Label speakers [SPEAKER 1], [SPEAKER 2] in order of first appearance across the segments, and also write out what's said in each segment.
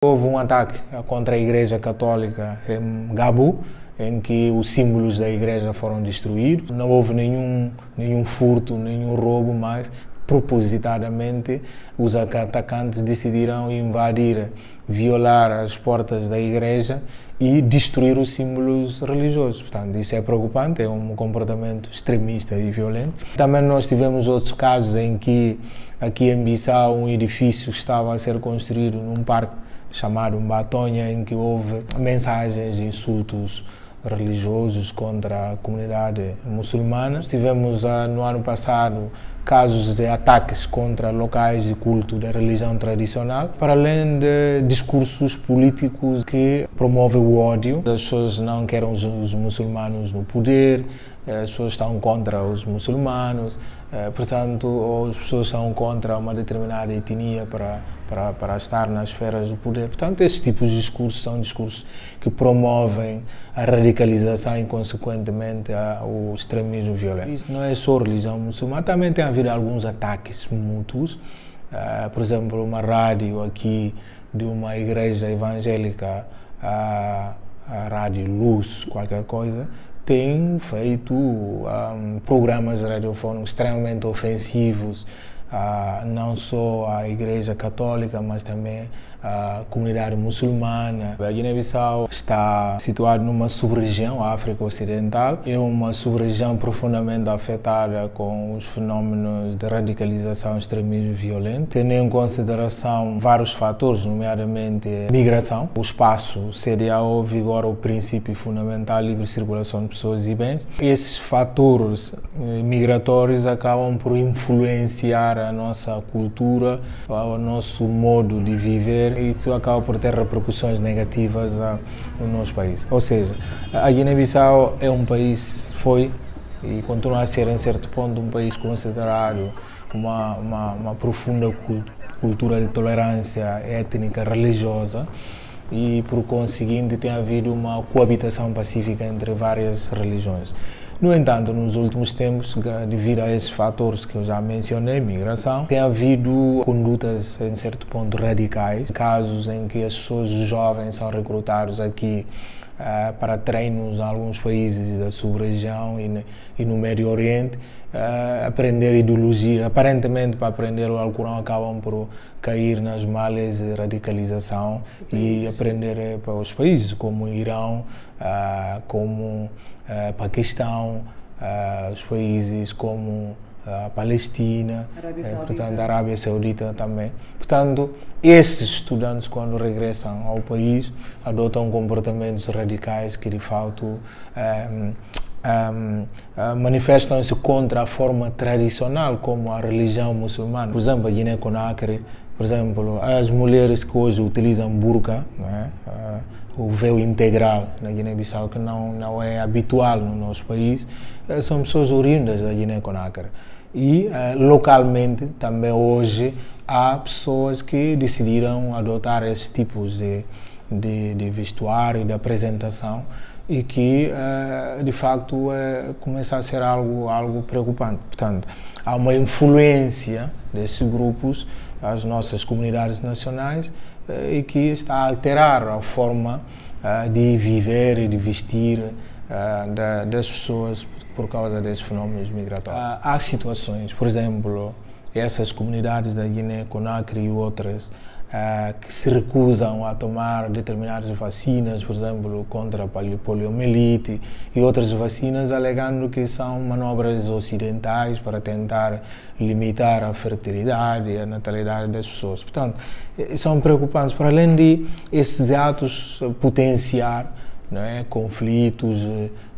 [SPEAKER 1] Houve um ataque contra a Igreja Católica em Gabu, em que os símbolos da igreja foram destruídos. Não houve nenhum furto, nenhum roubo, mas propositadamente os atacantes decidiram invadir, violar as portas da igreja e destruir os símbolos religiosos. Portanto, isso é preocupante, é um comportamento extremista e violento. Também nós tivemos outros casos em que aqui em Bissau um edifício estava a ser construído num parque chamado Mbatonha, em que houve mensagens e insultos religiosos contra a comunidade muçulmana. Tivemos no ano passado casos de ataques contra locais de culto da religião tradicional, para além de discursos políticos que promovem o ódio. As pessoas não querem os muçulmanos no poder, as pessoas estão contra os muçulmanos, portanto, ou as pessoas são contra uma determinada etnia para estar nas esferas do poder. Portanto, esses tipos de discursos são discursos que promovem a radicalização e, consequentemente, o extremismo violento. Isso não é só religião muçulmana, também tem havido alguns ataques mútuos. Por exemplo, uma rádio aqui de uma igreja evangélica, a Rádio Luz, qualquer coisa, tem feito programas radiofónicos extremamente ofensivos, não só à Igreja Católica, mas também à comunidade muçulmana. A Guiné-Bissau está situada numa sub-região, a África Ocidental, é uma sub-região profundamente afetada com os fenómenos de radicalização e extremismo violento, tendo em consideração vários fatores, nomeadamente migração. O espaço CDAO vigora o princípio fundamental de livre circulação de pessoas e bens. Esses fatores migratórios acabam por influenciar a nossa cultura, o nosso modo de viver, e isso acaba por ter repercussões negativas no nosso país. Ou seja, a Guiné-Bissau é um país, foi e continua a ser em certo ponto um país considerado uma profunda cultura de tolerância étnica, religiosa, e por conseguinte tem havido uma coabitação pacífica entre várias religiões. No entanto, nos últimos tempos, devido a esses fatores que eu já mencionei, migração, tem havido condutas, em certo ponto, radicais, casos em que as pessoas, os jovens, são recrutados aqui para treinos em alguns países da sub-região e no Médio Oriente, aprender ideologia. Aparentemente, para aprender o Alcorão, acabam por cair nas malhas de radicalização e aprender para os países como Irão, como Paquistão, os países como a Palestina, portanto, a Arábia Saudita também. Portanto, esses estudantes, quando regressam ao país, adotam comportamentos radicais que, de fato, manifestam-se contra a forma tradicional, como a religião muçulmana. Por exemplo, a Guiné-Conakry, por exemplo, as mulheres que hoje utilizam burca, o véu integral na Guiné-Bissau, que não é habitual no nosso país, são pessoas oriundas da Guiné-Conakry. E localmente também hoje há pessoas que decidiram adotar esses tipos de vestuário, de apresentação, e que de facto começa a ser algo preocupante. Portanto, há uma influência desses grupos às nossas comunidades nacionais e que está a alterar a forma de viver e de vestir das pessoas por causa desses fenómenos migratórios. Há situações, por exemplo, essas comunidades da Guiné-Conakry e outras que se recusam a tomar determinadas vacinas, por exemplo, contra a poliomielite e outras vacinas, alegando que são manobras ocidentais para tentar limitar a fertilidade e a natalidade das pessoas. Portanto, são preocupantes, para além de esses atos potenciar, não é, conflitos,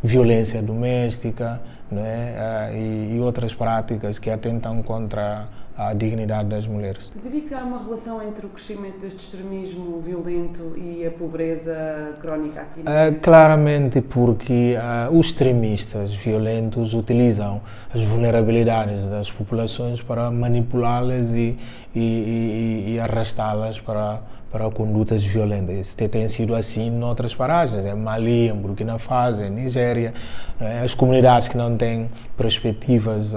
[SPEAKER 1] violência doméstica, não é, e outras práticas que atentam contra a dignidade das mulheres.
[SPEAKER 2] Eu diria que há uma relação entre o crescimento deste extremismo violento e a pobreza crónica aqui na Guiné-Bissau?
[SPEAKER 1] Claramente, porque os extremistas violentos utilizam as vulnerabilidades das populações para manipulá-las e arrastá-las para para condutas violentas. Isso tem sido assim em outras paragens, em Mali, em Burkina Faso, em Nigéria. As comunidades que não têm perspectivas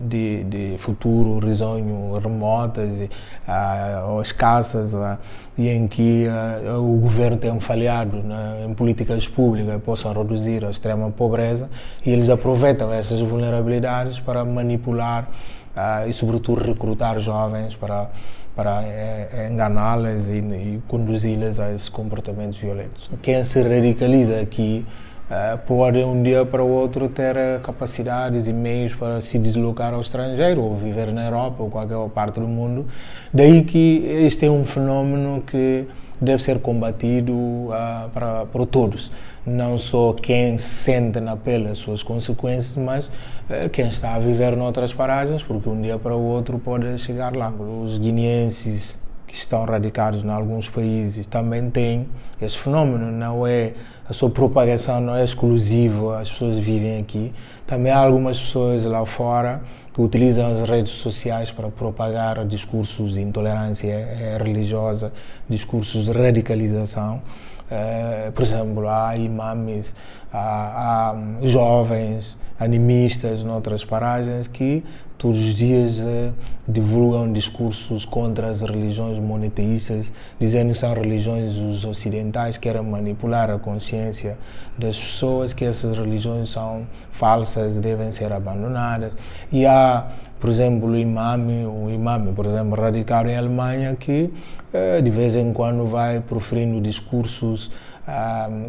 [SPEAKER 1] de futuro risonho remotas ou escassas, e em que o governo tem falhado em políticas públicas, possam reduzir a extrema pobreza, e eles aproveitam essas vulnerabilidades para manipular e, sobretudo, recrutar jovens para enganá-las e conduzi-las a esses comportamentos violentos. Quem se radicaliza aqui pode, um dia para o outro, ter capacidades e meios para se deslocar ao estrangeiro ou viver na Europa ou qualquer parte do mundo. Daí que este é um fenómeno que deve ser combatido por todos. Não só quem sente na pele as suas consequências, mas quem está a viver noutras paragens, porque um dia para o outro pode chegar lá. Os guineenses que estão radicados em alguns países também têm esse fenómeno. Não é, a sua propagação não é exclusiva, as pessoas vivem aqui. Também há algumas pessoas lá fora que utilizam as redes sociais para propagar discursos de intolerância religiosa, discursos de radicalização. Por exemplo, há imames, há jovens animistas noutras paragens que todos os dias divulgam discursos contra as religiões monoteístas, dizendo que são religiões os ocidentais, querem manipular a consciência das pessoas, que essas religiões são falsas, devem ser abandonadas. E há, por exemplo, um imame, por exemplo, radicado em Alemanha, que de vez em quando vai proferindo discursos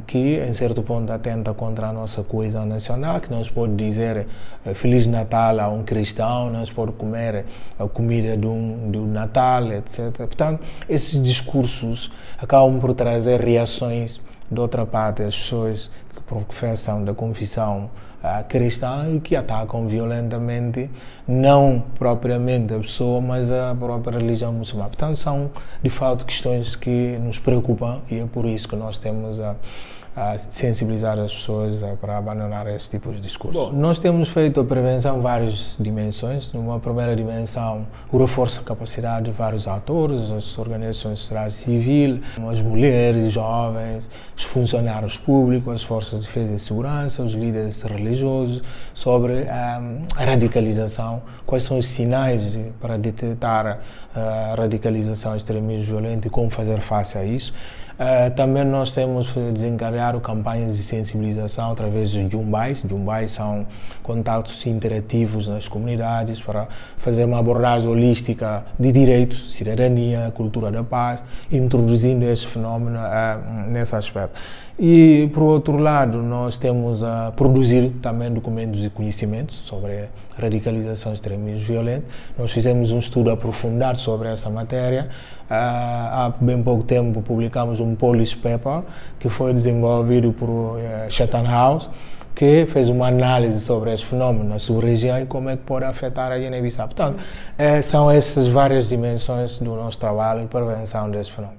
[SPEAKER 1] que, em certo ponto, atenta contra a nossa coesão nacional, que não se pode dizer Feliz Natal a um cristão, não se pode comer a comida do Natal, etc. Portanto, esses discursos acabam por trazer reações de outra parte, as pessoas que professam da confissão cristã e que atacam violentamente, não propriamente a pessoa, mas a própria religião muçulmana. Portanto, são de fato questões que nos preocupam e é por isso que nós temos a sensibilizar as pessoas para abandonar esse tipo de discurso. Bom, nós temos feito a prevenção em várias dimensões. Numa primeira dimensão, o reforço da capacidade de vários atores, as organizações de sociedade civil, as mulheres, jovens, os funcionários públicos, as forças de defesa e segurança, os líderes religiosos, sobre a radicalização, quais são os sinais para detectar a radicalização, extremismo violento e como fazer face a isso. Também nós temos desencadeado campanhas de sensibilização através dos Jumbais. Jumbais são contatos interativos nas comunidades para fazer uma abordagem holística de direitos, cidadania, cultura da paz, introduzindo esse fenómeno nesse aspecto. E, por outro lado, nós temos a produzir também documentos de conhecimento sobre radicalização e extremismo violento. Nós fizemos um estudo aprofundado sobre essa matéria. Há bem pouco tempo publicamos um policy paper que foi desenvolvido por Chatham House, que fez uma análise sobre esse fenómeno na sua região e como é que pode afetar a Guiné-Bissau. Portanto, são essas várias dimensões do nosso trabalho de prevenção desse fenómeno.